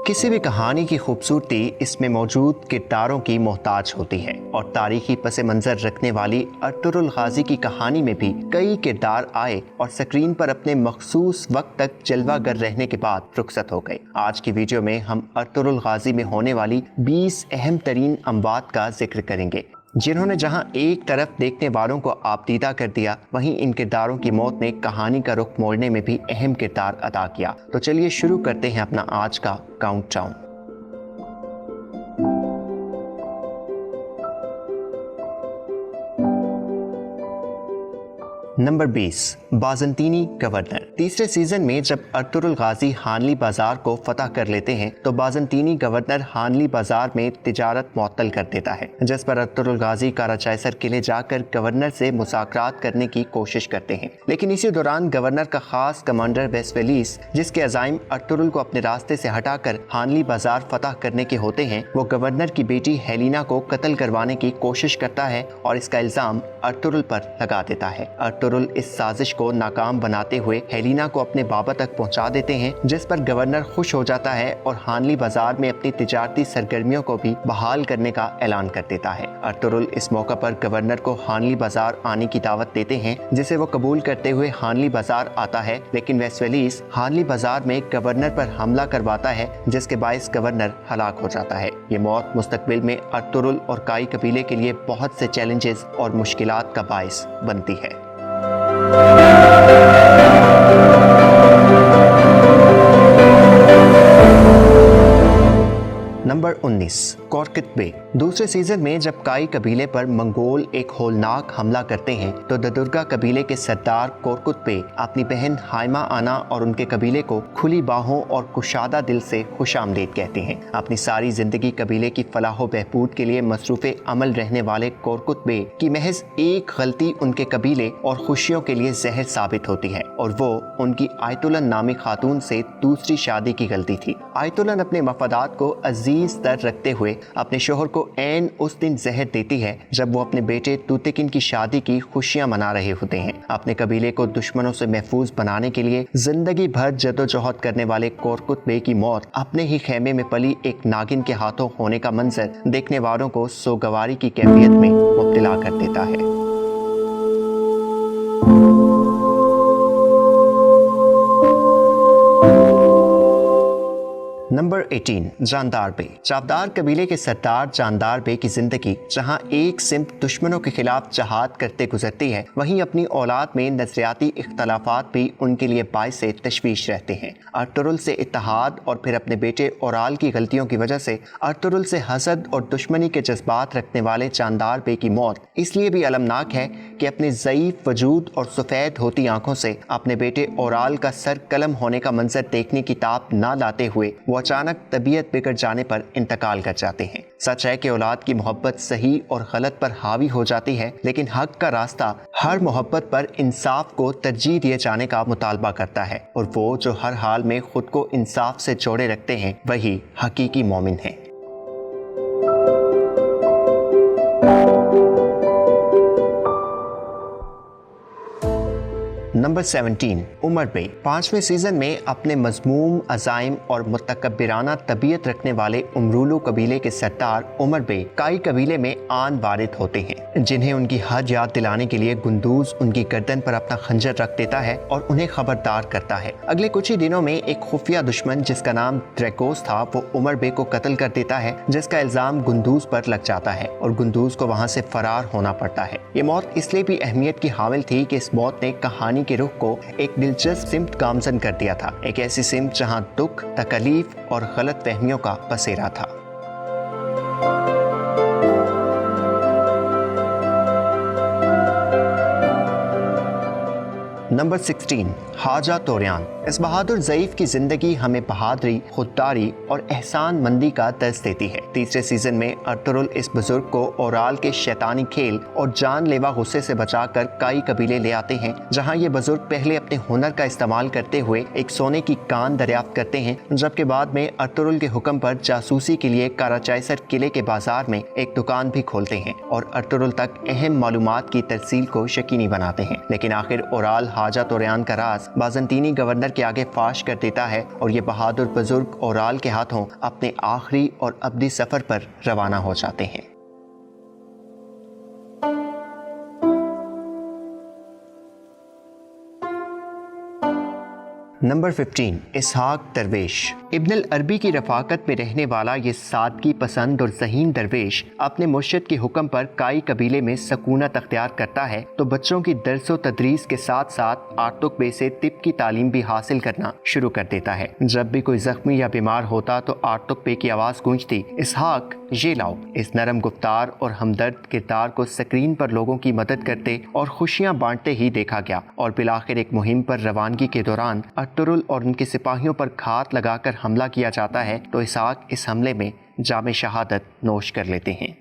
किसी भी कहानी की खूबसूरती इसमें मौजूद किरदारों की मोहताज होती है और तारीखी पस मंजर रखने वाली अर्तुगरुल गाजी की कहानी में भी कई किरदार आए और स्क्रीन पर अपने मखसूस वक्त तक जलवागर रहने के बाद रुखसत हो गए। आज की वीडियो में हम अर्तुगरुल गाजी में होने वाली 20 अहम तरीन अमवात का जिक्र करेंगे, जिन्होंने जहां एक तरफ देखने वालों को आपदीदा कर दिया, वहीं इन किरदारों की मौत ने कहानी का रुख मोड़ने में भी अहम किरदार अदा किया। तो चलिए शुरू करते हैं अपना आज का काउंटडाउन। नंबर 20, बाज़ंतीनी गवर्नर। तीसरे सीजन में जब अर्तुगरुल गाजी हानली बाजार को फतह कर लेते हैं तो बाज़ंतीनी गवर्नर हानली बाजार में तिजारत मुअत्तल कर देता है, जिस पर अर्तुगरुल गाजी काराचायसर किले जाकर गवर्नर से मुज़ाकरात करने की कोशिश करते हैं। लेकिन इसी दौरान गवर्नर का खास कमांडर वेस्वेलिस, जिसके अज़ाइम अर्तुगरुल को अपने रास्ते से हटाकर हानली बाजार फतह करने के होते हैं, वो गवर्नर की बेटी हेलिना को कत्ल करवाने की कोशिश करता है और इसका इल्ज़ाम अर्तुगरुल पर लगा देता है। अर्तुगरुल इस साजिश को नाकाम बनाते हुए हेलिना को अपने बाबा तक पहुंचा देते हैं, जिस पर गवर्नर खुश हो जाता है और हानली बाजार में अपनी तिजारती सरगर्मियों को भी बहाल करने का ऐलान कर देता है। अर्तुगरुल इस मौका पर गवर्नर को हानली बाजार आने की दावत देते हैं, जिसे वो कबूल करते हुए हानली बाजार आता है। लेकिन वेस्वेलिस हानली बाजार में गवर्नर पर हमला करवाता है, जिसके बायस गवर्नर हलाक हो जाता है। ये मौत मुस्तकबिल में अर्तुगरुल और काई कबीले के लिए बहुत से चैलेंजेस और मुश्किलात का बायस बनती है। नंबर 19, कोरकुत बे। दूसरे सीजन में जब काई कबीले पर मंगोल एक होलनाक हमला करते हैं तो ददुर्गा कबीले के सरदार कोरकुत बे अपनी बहन हाइमा आना और उनके कबीले को खुली बाहों और कुशादा दिल से खुशामदीद कहते हैं। अपनी सारी जिंदगी कबीले की फलाह बहबूद के लिए मसरूफ़े अमल रहने वाले कोरकुत बे की महज एक गलती उनके कबीले और खुशियों के लिए जहर साबित होती है, और वो उनकी आयतुलन नामी खातून से दूसरी शादी की गलती थी। आयतुलन अपने मफादात को अजीज तर रखते हुए अपने शोहर को ऐन उस दिन जहर देती है जब वो अपने बेटे तूतिकिन की शादी की खुशियां मना रहे होते हैं। अपने कबीले को दुश्मनों से महफूज बनाने के लिए जिंदगी भर जदोजहद करने वाले कोरकुत बे की मौत अपने ही खेमे में पली एक नागिन के हाथों होने का मंजर देखने वालों को सोगवारी की कैफियत में मुब्तला कर देता है। नंबर 18, जानदार बे। चावदार कबीले के सरदार जानदार बे की जिंदगी जहां एक सिमत दुश्मनों के खिलाफ जहाद करते गुजरती है, वहीं अपनी औलाद में नजरियाती इख्तलाफात भी उनके लिए बाइस तशवीश रहते हैं। अर्तुगरुल से इत्तेहाद और फिर अपने बेटे ओराल की गलतियों की वजह से अर्तुगरुल से हसद और दुश्मनी के जज्बात रखने वाले जानदार बे की मौत इसलिए भी अलमनाक है कि अपने ज़ईफ वजूद और सफ़ेद होती आंखों से अपने बेटे ओराल का सर कलम होने का मंजर देखने की ताब ना लाते हुए वो अचानक तबीयत बिगड़ जाने पर इंतकाल कर जाते हैं। सच है कि औलाद की मोहब्बत सही और गलत पर हावी हो जाती है, लेकिन हक का रास्ता हर मोहब्बत पर इंसाफ को तरजीह दिए जाने का मुतालबा करता है, और वो जो हर हाल में खुद को इंसाफ से जोड़े रखते हैं वही हकीकी मोमिन है। नंबर 17, उमर बे। 5वें सीजन में अपने मजमूम अज़ाइम और मुतकब्बिराना तबीयत रखने वाले उमरूलू कबीले के सरदार उमर बे काई कबीले में आन वारिद होते हैं, जिन्हें उनकी हद याद दिलाने के लिए गुंदूज उनकी गर्दन पर अपना खंजर रख देता है और उन्हें खबरदार करता है। अगले कुछ ही दिनों में एक खुफिया दुश्मन जिसका नाम ड्रैकोस था, वो उमर बे को कत्ल कर देता है, जिसका इल्जाम गुंदूज पर लग जाता है और गुंदूज को वहाँ से फरार होना पड़ता है। ये मौत इसलिए भी अहमियत की हामिल थी कि इस मौत ने कहानी के रुख को एक दिलचस्प सिमत गामजन कर दिया था, एक ऐसी सिमत जहां दुख, तकलीफ और गलत फहमियों का पसेरा था। नंबर 16, हाजा तोरियान। इस बहादुर ज़ईफ की जिंदगी हमें बहादुरी, खुददारी और एहसान मंदी का दर्स देती है। तीसरे सीजन में अर्तुगरुल इस बुजुर्ग को ओराल के शैतानी खेल और जानलेवा गुस्से से बचाकर काई कबीले ले आते हैं, जहां ये बुजुर्ग पहले अपने हुनर का इस्तेमाल करते हुए एक सोने की कान दरियाफ्त करते हैं, जबकि बाद में अर्तुगरुल के हुक्म पर जासूसी के लिए काराचायसर किले के बाजार में एक दुकान भी खोलते हैं और अर्तुगरुल तक अहम मालूमात की तरसील को यकीनी बनाते हैं। लेकिन आखिर ओराल हाजा तोरियान का राज बाज़ंतीनी गवर्नर के आगे फाश कर देता है और ये बहादुर बुजुर्ग ओराल के हाथों अपने आखिरी और अबदी सफर पर रवाना हो जाते हैं। नंबर 15, इसहाक दरवेश। इब्न अरबी की रफाकत में रहने वाला ये सादगी पसंद और ज़हीन दरवेश अपने मुर्शिद के हुक्म पर काई कबीले में सकूनत अख्तियार करता है तो बच्चों की दर्स व तदरीस के साथ साथ आर्तुकबे से तिब की तालीम भी हासिल करना शुरू कर देता है। जब भी कोई जख्मी या बीमार होता तो आर्तुकबे की आवाज़ गूंजती, इसहाक ये लाओ। इस नरम गुफ्तार और हमदर्द किरदार को स्क्रीन पर लोगों की मदद करते और खुशियाँ बांटते ही देखा गया और बिलाखिर एक मुहिम पर रवानगी के दौरान अर्तुरुल और उनके सिपाहियों पर घात लगाकर हमला किया जाता है तो इसहाक इस हमले में जामे शहादत नोश कर लेते हैं।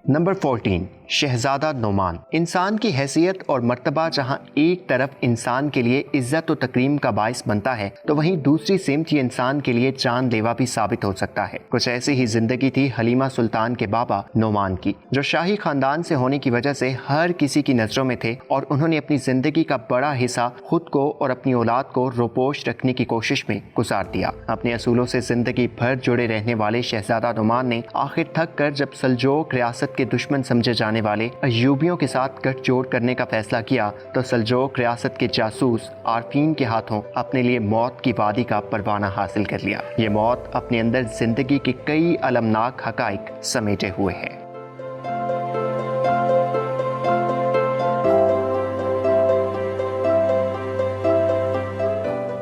नंबर 14, शहजादा नोमान। इंसान की हैसियत और मर्तबा जहाँ एक तरफ इंसान के लिए इज्जत और तकरीम का बाइस बनता है तो वहीं दूसरी सिमत ये इंसान के लिए जानलेवा भी साबित हो सकता है। कुछ ऐसी ही जिंदगी थी हलीमा सुल्तान के बाबा नोमान की, जो शाही खानदान से होने की वजह से हर किसी की नजरों में थे और उन्होंने अपनी जिंदगी का बड़ा हिस्सा खुद को और अपनी औलाद को रोपोश रखने की कोशिश में गुजार दिया। अपने असूलों से जिंदगी भर जुड़े रहने वाले शहजादा नोमान ने आखिर थक कर जब सल्जोक रियासत के दुश्मन समझे जाने वाले अय्यूबियों के साथ गठजोड़ करने का फैसला किया तो सल्जोक रियासत के जासूस आरफीन के हाथों अपने लिए मौत की वादी का परवाना हासिल कर लिया। ये मौत अपने अंदर जिंदगी के कई अलमनाक हकाइक समेटे हुए है।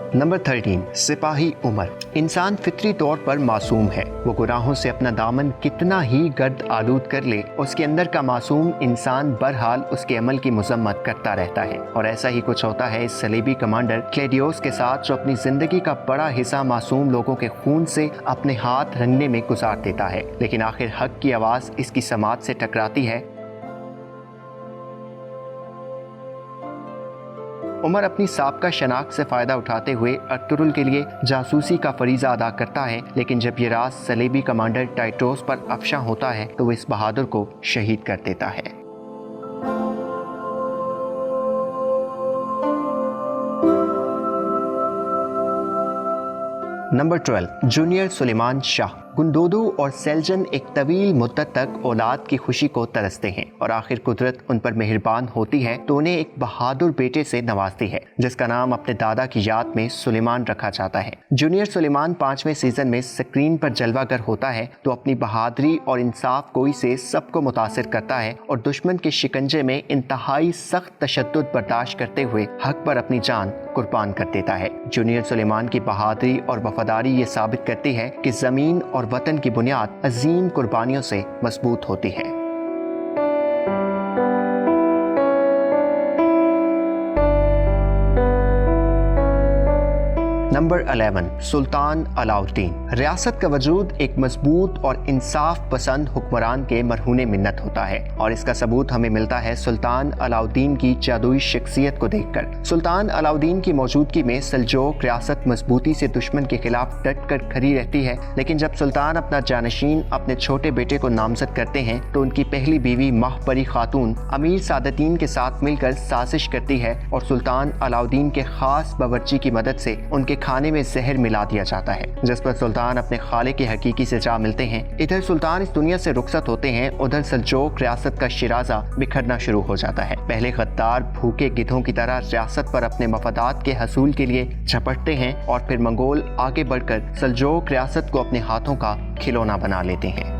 नंबर 13, सिपाही उमर। इंसान फितरी तौर पर मासूम है, वो गुनाहों से अपना दामन कितना ही गर्द आलूद कर ले उसके अंदर का मासूम इंसान बहरहाल उसके अमल की मजम्मत करता रहता है। और ऐसा ही कुछ होता है इस सलीबी कमांडर क्लेडियोस के साथ, जो अपनी जिंदगी का बड़ा हिस्सा मासूम लोगों के खून से अपने हाथ रंगने में गुजार देता है, लेकिन आखिर हक की आवाज इसकी समात से टकराती है। उमर अपनी साबका शनाख्त से फ़ायदा उठाते हुए अर्तुरुल के लिए जासूसी का फरीज़ा अदा करता है, लेकिन जब ये राज सलेबी कमांडर टाइटोस पर अफशा होता है तो वो इस बहादुर को शहीद कर देता है। Number 12, junior Suleiman Shah. Gundogdu और सेल्जन एक तवील मुद्दत तक औलाद की खुशी को तरसते हैं और आखिर कुदरत उन पर मेहरबान होती है तो उन्हें एक बहादुर बेटे से नवाजती है जिसका नाम अपने दादा की याद में सुलेमान रखा जाता है। जूनियर सुलेमान 5वें सीजन में स्क्रीन पर जलवागर होता है तो अपनी बहादुरी और इंसाफ गोई से सबको मुतासिर करता है और दुश्मन के शिकंजे में इंतहाई सख्त तशद्दुद बर्दाश्त करते हुए हक पर अपनी जान कुर्बान कर देता है। जूनियर सुलेमान की बहादुरी और वफादारी ये साबित करती है कि जमीन और वतन की बुनियाद अजीम कुर्बानियों से मजबूत होती है। नंबर 11, सुल्तान अलाउद्दीन। रियासत का वजूद एक मजबूत और इंसाफ पसंद हुक्मरान के मरहूने मिन्नत होता है और इसका सबूत हमें मिलता है सुल्तान अलाउद्दीन की जादुई शख्सियत को देखकर। सुल्तान अलाउद्दीन की मौजूदगी में सल्जोक रियासत मजबूती से दुश्मन के खिलाफ डट कर खड़ी रहती है, लेकिन जब सुल्तान अपना जानशीन अपने छोटे बेटे को नामजद करते हैं तो उनकी पहली बीवी महपरी खातून अमीर सादतीन के साथ मिलकर साजिश करती है और सुल्तान अलाउद्दीन के खास बावर्ची की मदद से उनके खाने में जहर मिला दिया जाता है, जिस पर सुल्तान अपने खाले के हकीकी से जा मिलते हैं। इधर सुल्तान इस दुनिया से रुखसत होते हैं, उधर सल्जोक रियासत का शिराजा बिखरना शुरू हो जाता है। पहले गद्दार भूखे गिद्धों की तरह रियासत पर अपने मफादात के हसूल के लिए झपटते हैं और फिर मंगोल आगे बढ़कर सल्जोक रियासत को अपने हाथों का खिलौना बना लेते हैं।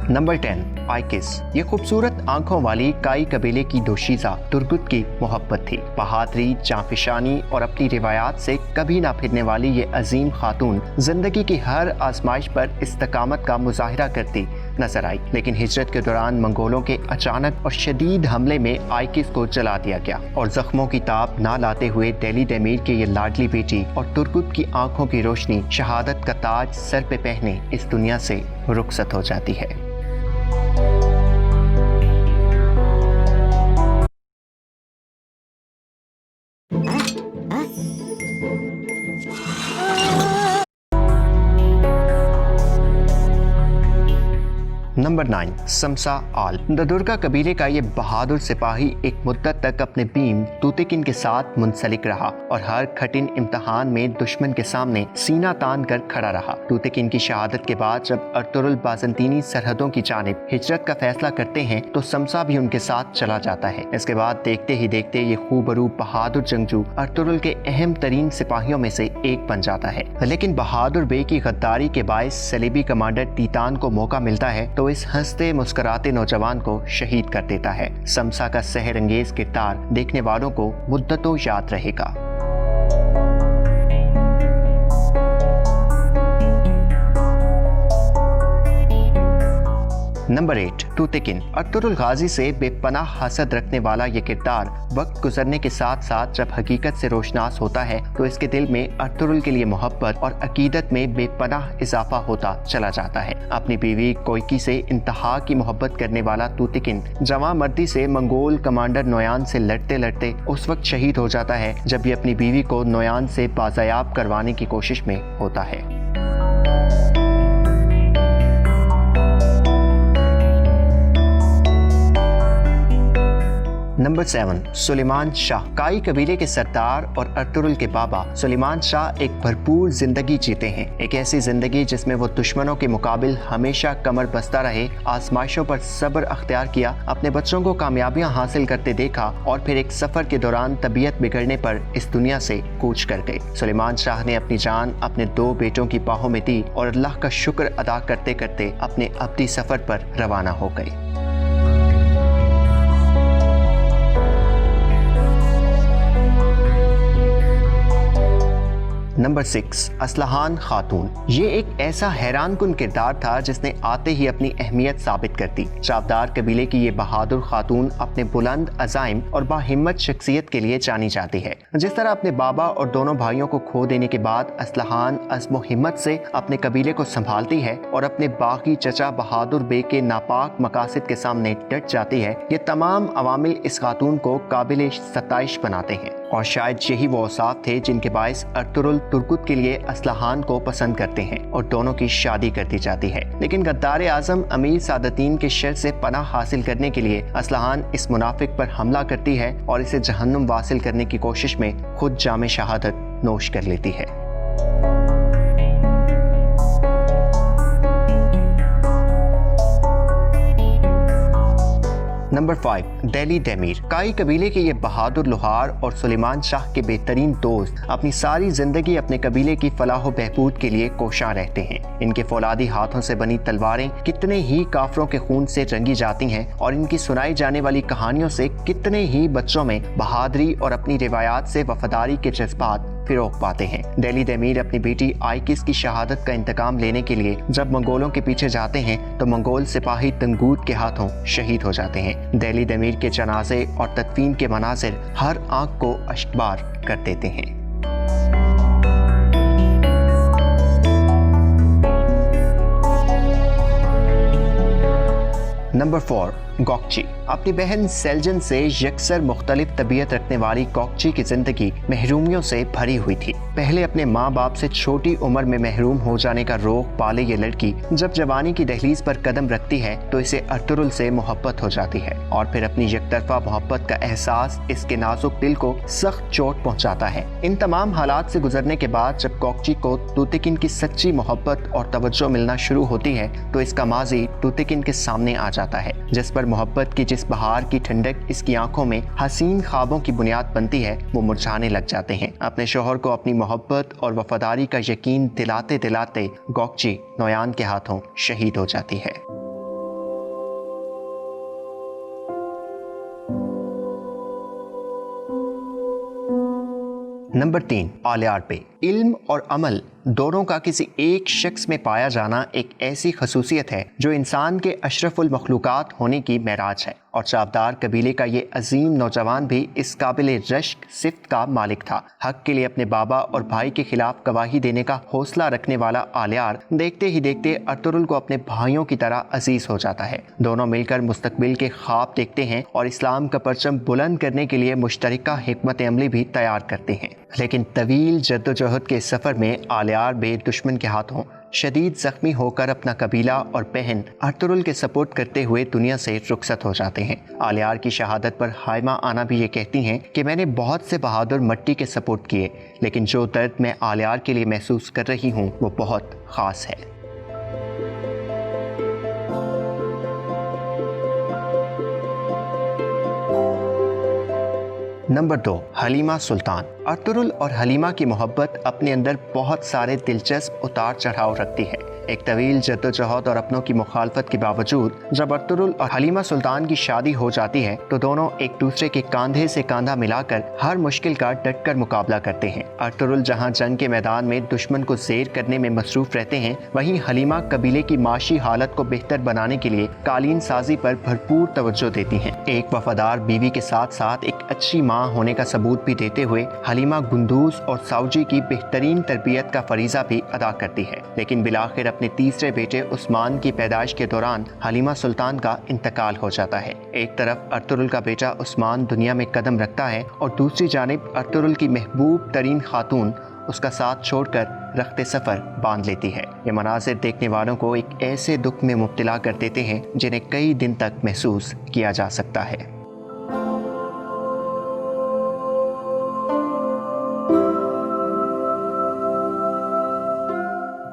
नंबर 10, आइकिस। ये खूबसूरत आंखों वाली काई कबीले की दोशीज़ा तुर्गुत की मोहब्बत थी। बहादुरी, जांफिशानी और अपनी रिवायात से कभी ना फिरने वाली ये अजीम खातून जिंदगी की हर आजमाइश पर इस्तकामत का मुजाहिरा करती नजर आई, लेकिन हिजरत के दौरान मंगोलों के अचानक और शदीद हमले में आइकिस को जला दिया गया और जख्मों की ताप ना लाते हुए दिल्ली दमीर के ये लाडली बेटी और तुर्गुत की आंखों की रोशनी शहादत का ताज सर पे पहने इस दुनिया से रुखसत हो जाती है। नंबर 9, समसा आल। दुर्गा कबीले का ये बहादुर सिपाही एक मुद्दत तक अपने भीम तूतिकिन के साथ मुंसलिक रहा और हर कठिन इम्तिहान में दुश्मन के सामने सीना तान कर खड़ा रहा। तूतिकिन की शहादत के बाद जब अर्तुगरुल बाज़ंतीनी सरहदों की जानिब हिजरत का फैसला करते हैं तो समसा भी उनके साथ चला जाता है। इसके बाद देखते ही देखते ये खूबरू बहादुर जंगजू अर्तुगरुल के अहम तरीन सिपाहियों में से एक बन जाता है। लेकिन बहादुर बे की गद्दारी के बायस सलीबी कमांडर तीतान को मौका मिलता है तो इस हंसते मुस्कुराते नौजवान को शहीद कर देता है। समसा का सहर अंगेज किरदार देखने वालों को मुद्दतों याद रहेगा। नंबर 8, तूतिकिन। अर्तुगरुल गाजी से बेपनाह हसद रखने वाला ये किरदार वक्त गुजरने के साथ साथ जब हकीकत से रोशनास होता है तो इसके दिल में अर्तुगरुल के लिए मोहब्बत और अकीदत में बेपनाह इजाफा होता चला जाता है। अपनी बीवी कोयकी से इंतहा की मोहब्बत करने वाला तूतिकिन जवां मर्दी से मंगोल कमांडर नोयान से लड़ते लड़ते उस वक्त शहीद हो जाता है जब ये अपनी बीवी को नोयान से बाज़याब करवाने की कोशिश में होता है। नंबर 7, सुलेमान शाह। काई कबीले के सरदार और अर्तुगरुल के बाबा सुलेमान शाह एक भरपूर जिंदगी जीते हैं। एक ऐसी जिंदगी जिसमें वो दुश्मनों के मुकाबिल हमेशा कमर बस्ता रहे, आजमाइशों पर सब्र अख्तियार किया, अपने बच्चों को कामयाबियां हासिल करते देखा और फिर एक सफर के दौरान तबीयत बिगड़ने पर इस दुनिया से कूच कर गए। सुलेमान शाह ने अपनी जान अपने 2 बेटों की बाहों में दी और अल्लाह का शुक्र अदा करते करते अपने अब्दी सफर पर रवाना हो गए। नंबर 6, असलहान खातून। ये एक ऐसा हैरानकुन किरदार था जिसने आते ही अपनी अहमियत साबित कर दी। चावदार कबीले की ये बहादुर खातून अपने बुलंद अज़ाइम और बाहिम्मत शख्सियत के लिए जानी जाती है। जिस तरह अपने बाबा और दोनों भाइयों को खो देने के बाद असलहान अज़्म हिम्मत से अपने कबीले को संभालती है और अपने बागी चचा बहादुर बे के नापाक मकासद के सामने डट जाती है, ये तमाम अवामिल इस खातून को काबिल सताइश बनाते हैं और शायद यही वो औसाफ थे जिनके बायस अर्तुगरुल तुर्कुत के लिए असलहान को पसंद करते हैं और दोनों की शादी कर दी जाती है। लेकिन गद्दार आजम अमीर सादतीन के शर से पनाह हासिल करने के लिए असलहान इस मुनाफिक पर हमला करती है और इसे जहन्नुम वासिल करने की कोशिश में खुद जामे शहादत नोश कर लेती है। नंबर 5, दिली दैमीर। काई कबीले के ये बहादुर लोहार और सुलेमान शाह के बेहतरीन दोस्त अपनी सारी जिंदगी अपने कबीले की फलाह बहबूद के लिए कोशां रहते हैं। इनके फौलादी हाथों से बनी तलवारें कितने ही काफरों के खून से रंगी जाती हैं और इनकी सुनाई जाने वाली कहानियों से कितने ही बच्चों में बहादुरी और अपनी रिवायात से वफादारी के जज्बात फिरोग पाते हैं। दिली दैमीर अपनी बेटी आइकिस की शहादत का इंतकाम लेने के लिए जब मंगोलों के पीछे जाते हैं तो मंगोल सिपाही तंगूत के हाथों शहीद हो जाते हैं। दिली दैमीर के जनाजे और तदफीन के मनाजिर हर आंख को अश्कबार कर देते हैं। नंबर 4, गोकची। अपनी बहन सेल्जन से यकसर मुख्तलिफ तबीयत रखने वाली गोकची की जिंदगी महरूमियों से भरी हुई थी। पहले अपने माँ बाप से छोटी उम्र में महरूम हो जाने का रोग पाले ये लड़की जब जवानी की दहलीज पर कदम रखती है तो इसे अर्तुगरुल से मोहब्बत हो जाती है और फिर अपनी यकतरफा मोहब्बत का एहसास इसके नाजुक दिल को सख्त चोट पहुँचाता है। इन तमाम हालात से गुजरने के बाद जब गोकची को तूतिकिन की सच्ची मोहब्बत और तवज्जो मिलना शुरू होती है तो इसका माजी तूतिकिन के सामने आ जाता है, जिस पर मोहब्बत की जिस बहार की ठंडक इसकी आंखों में हसीन ख्वाबों की बुनियाद बनती है वो मुरझाने लग जाते हैं। अपने शोहर को अपनी मोहब्बत और वफादारी का यकीन दिलाते दिलाते गोकची नोयान के हाथों शहीद हो जाती है। नंबर 3, आलियार पे। इल्म और अमल दोनों का किसी एक शख्स में पाया जाना एक ऐसी खसूसियत है जो इंसान के अशरफुल मखलूकात होने की महराज है और चावदार कबीले का ये अजीम नौजवान भी इस काबिल रश्क सिफ्त का मालिक था। हक के लिए अपने बाबा और भाई के खिलाफ गवाही देने का हौसला रखने वाला आलियार देखते ही देखते अर्तुगरुल को अपने भाइयों की तरह अजीज हो जाता है। दोनों मिलकर मुस्तकबिल के ख्वाब देखते हैं और इस्लाम का परचम बुलंद करने के लिए मुश्तरका हिकमत अमली भी तैयार करते हैं। लेकिन तवील जद्दोजहद के सफर में आलियार आलियार बे दुश्मन के हाथों शदीद जख्मी होकर अपना कबीला और बहन अर्तुगरुल के सपोर्ट करते हुए दुनिया से रुखसत हो जाते हैं। आलियार की शहादत पर हाइमा आना भी ये कहती हैं कि मैंने बहुत से बहादुर मट्टी के सपोर्ट किए, लेकिन जो दर्द मैं आलियार के लिए महसूस कर रही हूँ वो बहुत ख़ास है। नंबर 2, हलीमा सुल्तान। अर्तुगरुल और हलीमा की मोहब्बत अपने अंदर बहुत सारे दिलचस्प उतार चढ़ाव रखती है। एक तवील जद्दोजहद और अपनों की मुखालफत के बावजूद जब अर्तुगरुल और हलीमा सुल्तान की शादी हो जाती है तो दोनों एक दूसरे के कांधे से कांधा मिलाकर हर मुश्किल का डटकर मुकाबला करते हैं। अर्तुगरुल जहां जंग के मैदान में दुश्मन को ज़ेर करने में मसरूफ रहते हैं, वहीं हलीमा कबीले की माशी हालत को बेहतर बनाने के लिए कालीन साजी पर भरपूर तवज्जो देती हैं। एक वफादार बीवी के साथ साथ एक अच्छी माँ होने का सबूत भी देते हुए हलीमा गुंदूज और साउजी की बेहतरीन तरबियत का फरीज़ा भी अदा करती है। लेकिन बिलाखिर अपने तीसरे बेटे उस्मान की पैदाइश के दौरान हलीमा सुल्तान का इंतकाल हो जाता है। एक तरफ अर्तुगरुल का बेटा उस्मान दुनिया में कदम रखता है और दूसरी जानिब अर्तुगरुल की महबूब तरीन खातून उसका साथ छोड़कर रख्ते सफ़र बांध लेती है। ये मनाज़िर देखने वालों को एक ऐसे दुख में मुब्तला कर देते हैं जिन्हें कई दिन तक महसूस किया जा सकता है।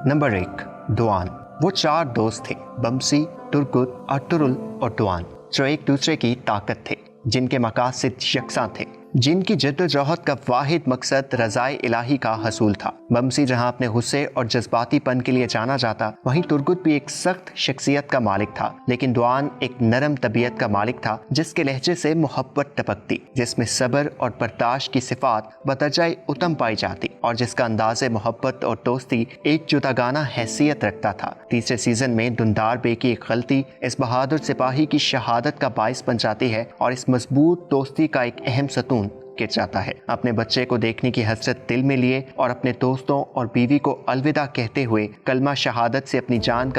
नंबर 1, दुआन। वो 4 दोस्त थे, बमसी, तुर्गुत, अर्तुगरुल और दुआन, जो एक दूसरे की ताकत थे, जिनके मकासद यकसां थे, जिनकी जद्दोजहद का वाहिद मकसद रज़ाए इलाही का हसूल था। बमसी जहां अपने गुस्से और जज्बातीपन के लिए जाना जाता, वहीं तुर्गुत भी एक सख्त शख्सियत का मालिक था, लेकिन दुआन एक नरम तबीयत का मालिक था जिसके लहजे से मोहब्बत टपकती, जिसमें सब्र और बर्दाश्त की सिफात बदरजाए उत्तम पाई जाती और जिसका अंदाज़े मोहब्बत और दोस्ती एक जुदागाना हैसियत रखता था। तीसरे सीजन में दुंदार बे की एक गलती इस बहादुर सिपाही की शहादत का बाइस बन जाती है और इस मजबूत दोस्ती का एक अहम सतून गिर जाता है। अपने बच्चे को देखने की हसरत दिल में लिए और अपने दोस्तों और बीवी को अलविदा कहते हुए कलमा शहादत से अपनी जान का